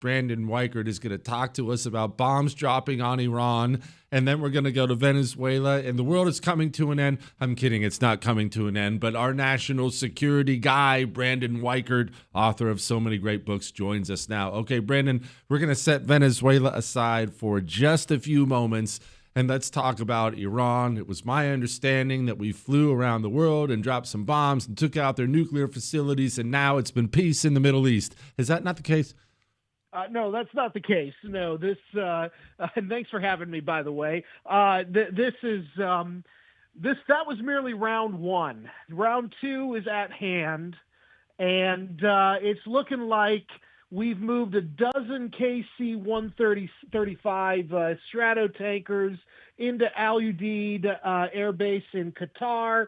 Brandon Weichert is going to talk to us about bombs dropping on Iran, and then we're going to go to Venezuela, and the world is coming to an end. I'm kidding, it's not coming to an end, but our national security guy, Brandon Weichert, author of so many great books, joins us now. Okay, Brandon, we're going to set Venezuela aside for just a few moments, and let's talk about Iran. It was my understanding that we flew around the world and dropped some bombs and took out their nuclear facilities, and now it's been peace in the Middle East. Is that not the case? No, that's not the case. No, and thanks for having me, by the way. That was merely round one. Round two is at hand, and it's looking like we've moved a dozen KC-135 Strato tankers into Al Udeid Air Base in Qatar.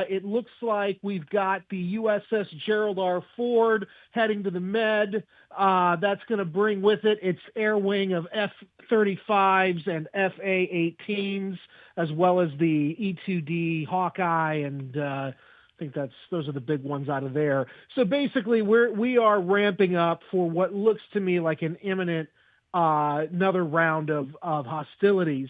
It looks like we've got the USS Gerald R. Ford heading to the Med. That's going to bring with it its air wing of F-35s and FA-18s, as well as the E-2D Hawkeye, and I think those are the big ones out of there. So basically, we are ramping up for what looks to me like an imminent another round of hostilities.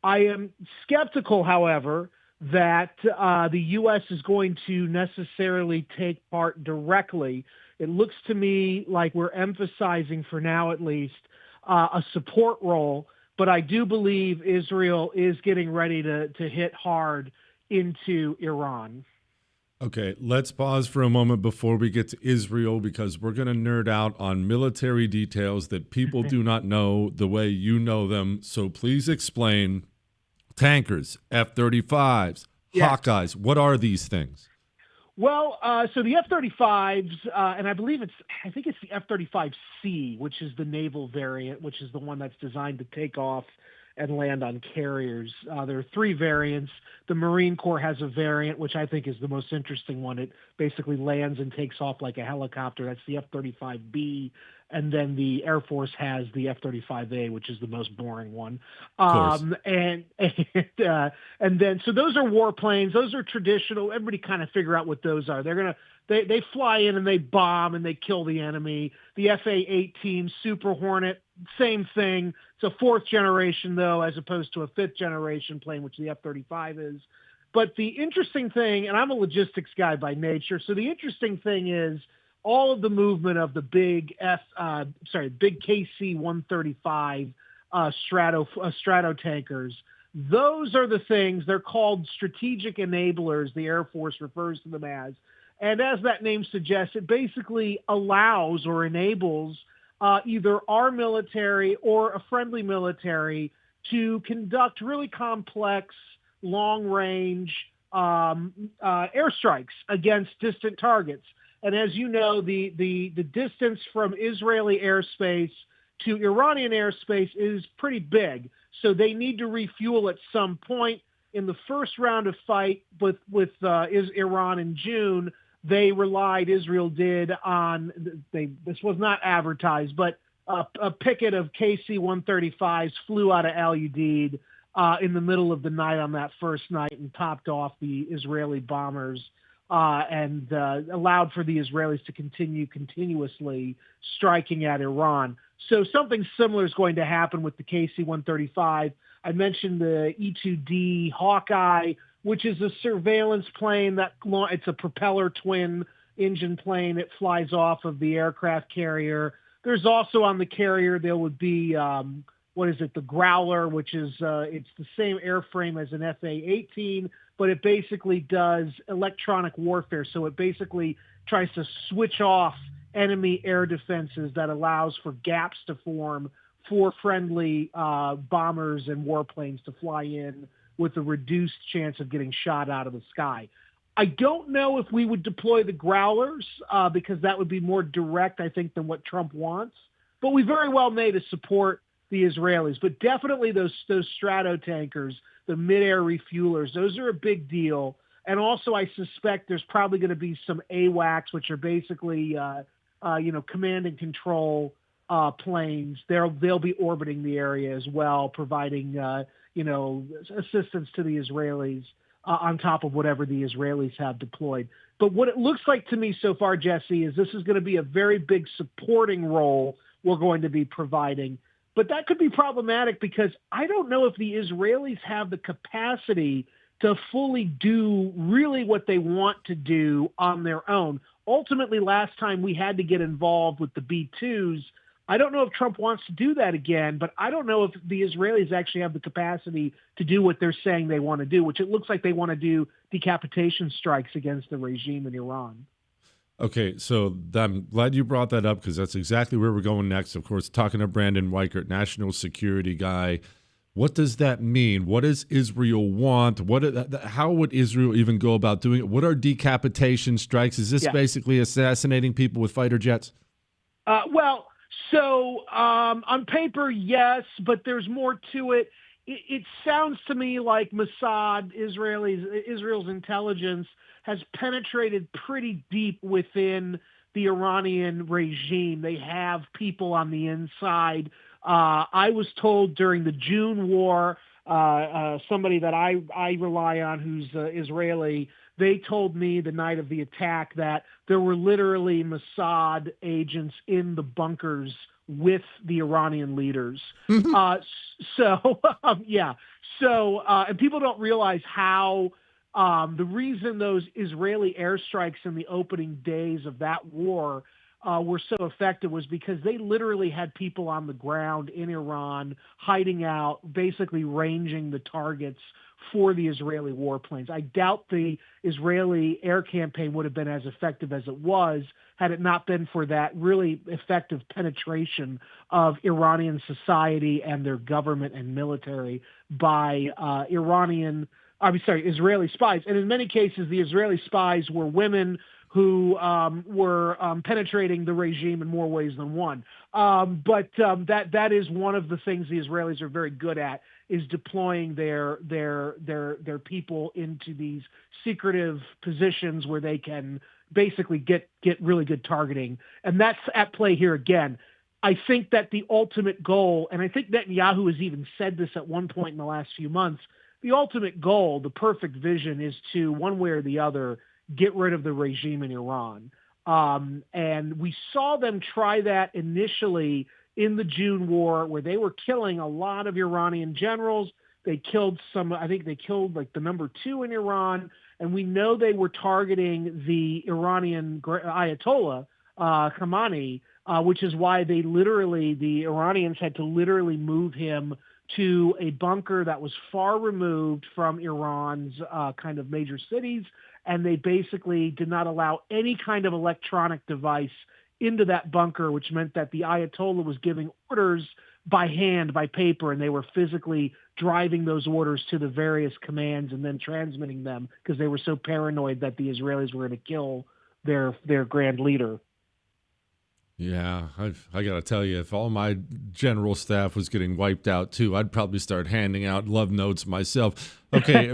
I am skeptical, however, that the U.S. is going to necessarily take part directly. It looks to me like we're emphasizing, for now at least, a support role, but I do believe Israel is getting ready to hit hard into Iran. Okay, let's pause for a moment before we get to Israel, because we're going to nerd out on military details that people do not know the way you know them. So please explain. Tankers, F-35s, Yes. Hawkeyes, what are these things? Well, so the F-35s, and I think it's the F-35C, which is the naval variant, which is the one that's designed to take off and land on carriers. There are three variants. The Marine Corps has a variant, which I think is the most interesting one. It basically lands and takes off like a helicopter. That's the F-35B. And then the Air Force has the F-35A, which is the most boring one. And then so those are warplanes. Those are traditional. Everybody kind of figure out what those are. They fly in and they bomb and they kill the enemy. The FA-18 Super Hornet, same thing. It's a fourth generation though, as opposed to a fifth generation plane, which the F-35 is. But the interesting thing, and I'm a logistics guy by nature, so the interesting thing is all of the movement of the big KC-135 Strato tankers. Those are the things, they're called strategic enablers, the Air Force refers to them as. And as that name suggests, it basically allows or enables either our military or a friendly military to conduct really complex, long-range airstrikes against distant targets. And as you know, the distance from Israeli airspace to Iranian airspace is pretty big. So they need to refuel at some point. In the first round of fight with Iran in June, Israel did on, this was not advertised, but a picket of KC-135s flew out of Al Udeid in the middle of the night on that first night and topped off the Israeli bombers. And allowed for the Israelis to continue continuously striking at Iran. So something similar is going to happen with the KC-135. I mentioned the E-2D Hawkeye, which is a surveillance plane it's a propeller twin engine plane. It flies off of the aircraft carrier. There's also on the carrier, there would be, the Growler, which is, it's the same airframe as an FA-18, but it basically does electronic warfare. So it basically tries to switch off enemy air defenses that allows for gaps to form for friendly bombers and warplanes to fly in with a reduced chance of getting shot out of the sky. I don't know if we would deploy the Growlers because that would be more direct, I think, than what Trump wants. But we very well may to support the Israelis. But definitely those Strato tankers, the mid-air refuelers, those are a big deal. And also I suspect there's probably going to be some AWACS, which are basically, command and control planes. They'll be orbiting the area as well, providing, assistance to the Israelis on top of whatever the Israelis have deployed. But what it looks like to me so far, Jesse, is this is going to be a very big supporting role we're going to be providing. But that could be problematic because I don't know if the Israelis have the capacity to fully do really what they want to do on their own. Ultimately, last time we had to get involved with the B-2s. I don't know if Trump wants to do that again, but I don't know if the Israelis actually have the capacity to do what they're saying they want to do, which it looks like they want to do decapitation strikes against the regime in Iran. Okay, so I'm glad you brought that up because that's exactly where we're going next. Of course, talking to Brandon Weichert, national security guy. What does that mean? What does Israel want? How would Israel even go about doing it? What are decapitation strikes? Is this basically assassinating people with fighter jets? On paper, yes, but there's more to it. It sounds to me like Mossad, Israel's intelligence, has penetrated pretty deep within the Iranian regime. They have people on the inside. I was told during the June war, somebody that I rely on who's Israeli, they told me the night of the attack that there were literally Mossad agents in the bunkers with the Iranian leaders. And people don't realize how the reason those Israeli airstrikes in the opening days of that war were so effective was because they literally had people on the ground in Iran hiding out, basically ranging the targets for the Israeli warplanes. I doubt the Israeli air campaign would have been as effective as it was had it not been for that really effective penetration of Iranian society and their government and military by Israeli spies. And in many cases, the Israeli spies were women who were penetrating the regime in more ways than one. That is one of the things the Israelis are very good at, is deploying their people into these secretive positions where they can basically get really good targeting. And that's at play here again. I think that the ultimate goal, and I think Netanyahu has even said this at one point in the last few months, the ultimate goal, the perfect vision, is to, one way or the other, get rid of the regime in Iran. And we saw them try that initially in the June war, where they were killing a lot of Iranian generals. They killed like the number 2 in Iran. And we know they were targeting the Iranian Ayatollah, Khamenei, which is why the Iranians had to literally move him to a bunker that was far removed from Iran's kind of major cities. And they basically did not allow any kind of electronic device into that bunker, which meant that the Ayatollah was giving orders by hand, by paper, and they were physically driving those orders to the various commands and then transmitting them because they were so paranoid that the Israelis were going to kill their grand leader. Yeah, I got to tell you, if all my general staff was getting wiped out too, I'd probably start handing out love notes myself. Okay,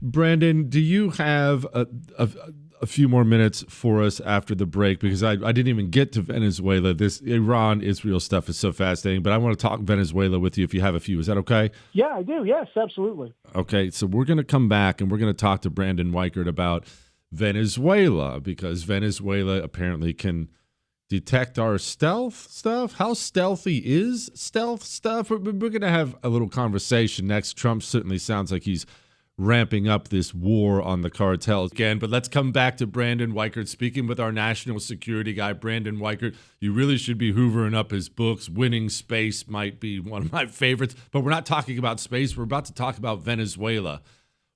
Brandon, do you have a few more minutes for us after the break? Because I didn't even get to Venezuela. This Iran-Israel stuff is so fascinating, but I want to talk Venezuela with you if you have a few. Is that okay? Yeah, I do. Yes, absolutely. Okay, so we're going to come back and we're going to talk to Brandon Weichert about Venezuela, because Venezuela apparently can detect our stealth stuff. How stealthy is stealth stuff? We're going to have a little conversation next. Trump certainly sounds like he's ramping up this war on the cartels again. But let's come back to Brandon Weichert, speaking with our national security guy, Brandon Weichert. You really should be hoovering up his books. Winning Space might be one of my favorites. But we're not talking about space. We're about to talk about Venezuela.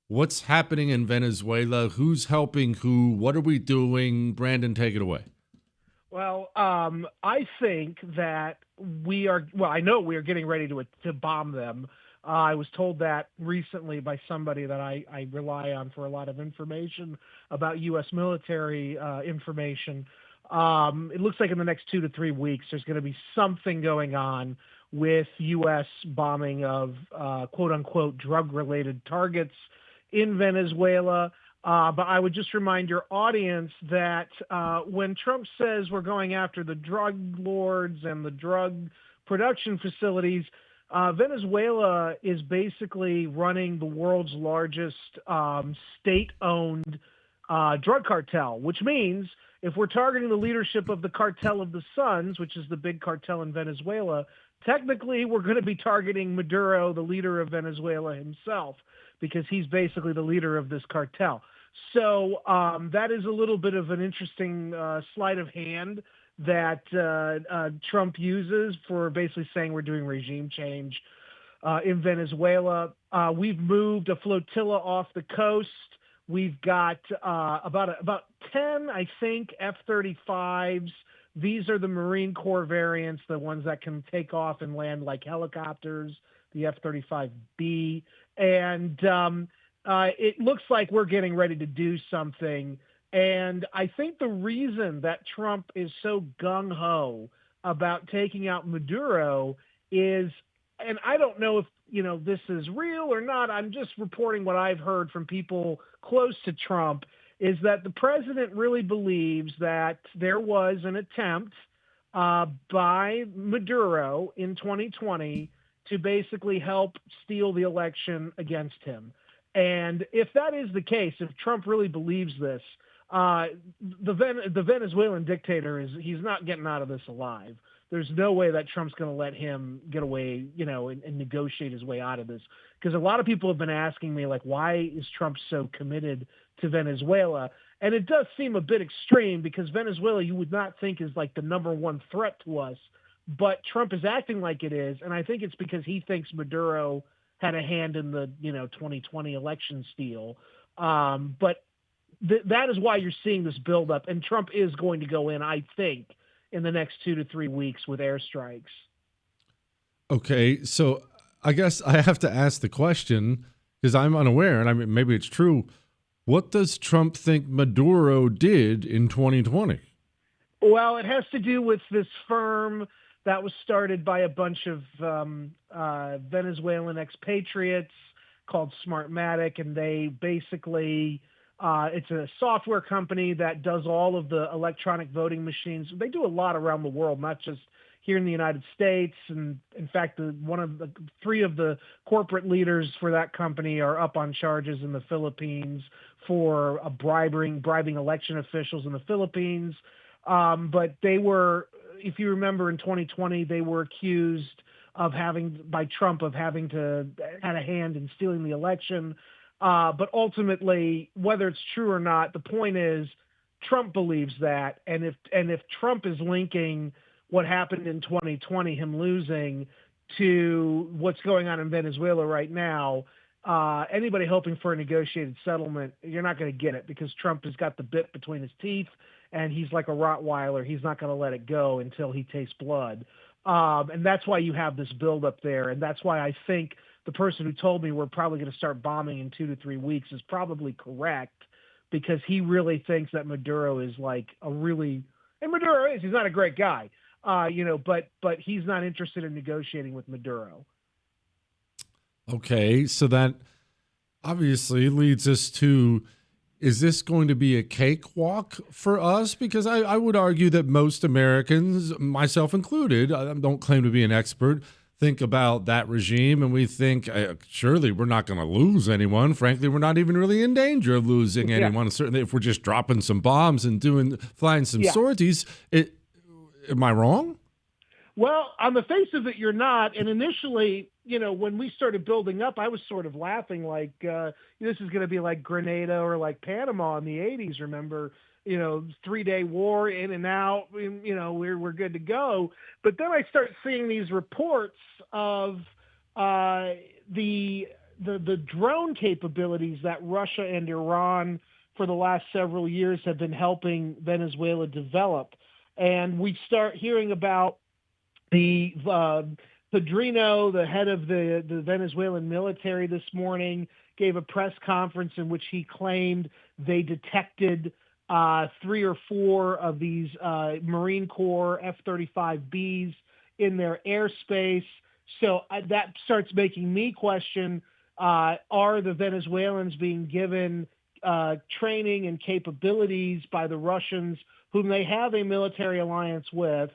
What's happening in Venezuela? Who's helping who? What are we doing? Brandon, take it away. Well, I think that I know we are getting ready to bomb them. I was told that recently by somebody that I rely on for a lot of information about U.S. military information. It looks like in the next 2 to 3 weeks, there's going to be something going on with U.S. bombing of quote unquote drug-related targets in Venezuela. But I would just remind your audience that when Trump says we're going after the drug lords and the drug production facilities, Venezuela is basically running the world's largest state-owned drug cartel, which means If we're targeting the leadership of the Cartel of the Suns, which is the big cartel in Venezuela, technically we're going to be targeting Maduro, the leader of Venezuela himself, because he's basically the leader of this cartel. So that is a little bit of an interesting sleight of hand that Trump uses for basically saying we're doing regime change in Venezuela. We've moved a flotilla off the coast. We've got about 10, I think, F-35s. These are the Marine Corps variants, the ones that can take off and land like helicopters, the F-35B. And it looks like we're getting ready to do something. And I think the reason that Trump is so gung-ho about taking out Maduro is, and I don't know if this is real or not, I'm just reporting what I've heard from people close to Trump, is that the president really believes that there was an attempt by Maduro in 2020 to basically help steal the election against him. And if that is the case, if Trump really believes this, the Venezuelan dictator he's not getting out of this alive. There's no way that Trump's going to let him get away, and negotiate his way out of this. Because a lot of people have been asking me, like, why is Trump so committed to Venezuela? And it does seem a bit extreme, because Venezuela you would not think is like the number one threat to us, but Trump is acting like it is. And I think it's because he thinks Maduro had a hand in the 2020 election steal. But that is why you're seeing this buildup. And Trump is going to go in, I think, in the next 2 to 3 weeks with airstrikes. Okay, so I guess I have to ask the question, because I'm unaware, and I mean, maybe it's true. What does Trump think Maduro did in 2020? Well, it has to do with this firm that was started by a bunch of Venezuelan expatriates called Smartmatic, and they basically it's a software company that does all of the electronic voting machines. They do a lot around the world, not just here in the United States. And in fact, three of the corporate leaders for that company are up on charges in the Philippines for bribing election officials in the Philippines. But they were, if you remember, in 2020, they were accused by Trump of having had a hand in stealing the election. But ultimately, whether it's true or not, the point is Trump believes that. And if Trump is linking what happened in 2020, him losing, to what's going on in Venezuela right now, anybody hoping for a negotiated settlement, you're not going to get it, because Trump has got the bit between his teeth, and he's like a Rottweiler. He's not going to let it go until he tastes blood. And that's why you have this buildup there. And that's why I think the person who told me we're probably going to start bombing in 2 to 3 weeks is probably correct, because he really thinks that Maduro is like and Maduro he's not a great guy, but he's not interested in negotiating with Maduro. Okay, so that obviously leads us to, is this going to be a cakewalk for us? Because I would argue that most Americans, myself included, I don't claim to be an expert, think about that regime and we think, surely we're not going to lose anyone. Frankly, we're not even really in danger of losing anyone. Certainly if we're just dropping some bombs and flying some sorties. Am I wrong? Well, on the face of it, you're not. And initially, when we started building up, I was sort of laughing like, this is going to be like Grenada or like Panama in the 80s. Remember, 3-day war in and out, we're good to go. But then I start seeing these reports of the drone capabilities that Russia and Iran for the last several years have been helping Venezuela develop. And we start hearing about the Pedrino, the head of the Venezuelan military, this morning gave a press conference in which he claimed they detected 3 or 4 of these Marine Corps F-35Bs in their airspace. So that starts making me question, are the Venezuelans being given training and capabilities by the Russians, whom they have a military alliance with?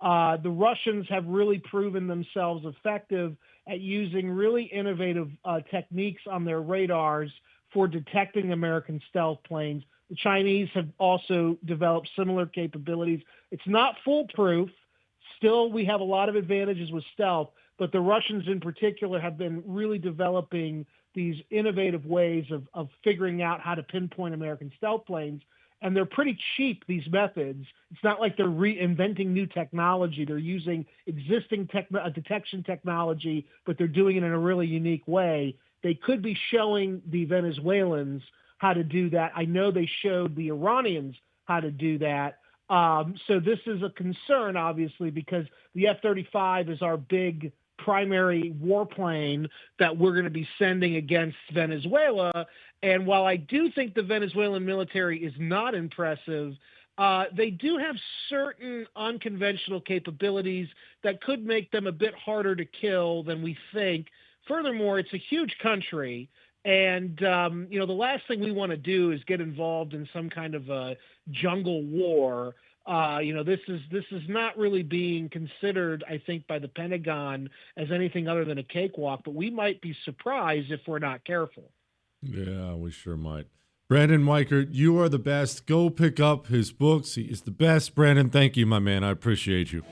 The Russians have really proven themselves effective at using really innovative techniques on their radars for detecting American stealth planes, The Chinese have also developed similar capabilities. It's not foolproof. Still, we have a lot of advantages with stealth, but the Russians in particular have been really developing these innovative ways of figuring out how to pinpoint American stealth planes. And they're pretty cheap, these methods. It's not like they're reinventing new technology. They're using existing detection technology, but they're doing it in a really unique way. They could be showing the Venezuelans how to do that. I know they showed the Iranians how to do that. So this is a concern, obviously, because the F-35 is our big primary warplane that we're going to be sending against Venezuela. And while I do think the Venezuelan military is not impressive, they do have certain unconventional capabilities that could make them a bit harder to kill than we think. Furthermore, it's a huge country. And, the last thing we want to do is get involved in some kind of a jungle war. This is not really being considered, I think, by the Pentagon as anything other than a cakewalk, but we might be surprised if we're not careful. Yeah, we sure might. Brandon Weichert, you are the best. Go pick up his books. He is the best. Brandon, thank you, my man. I appreciate you.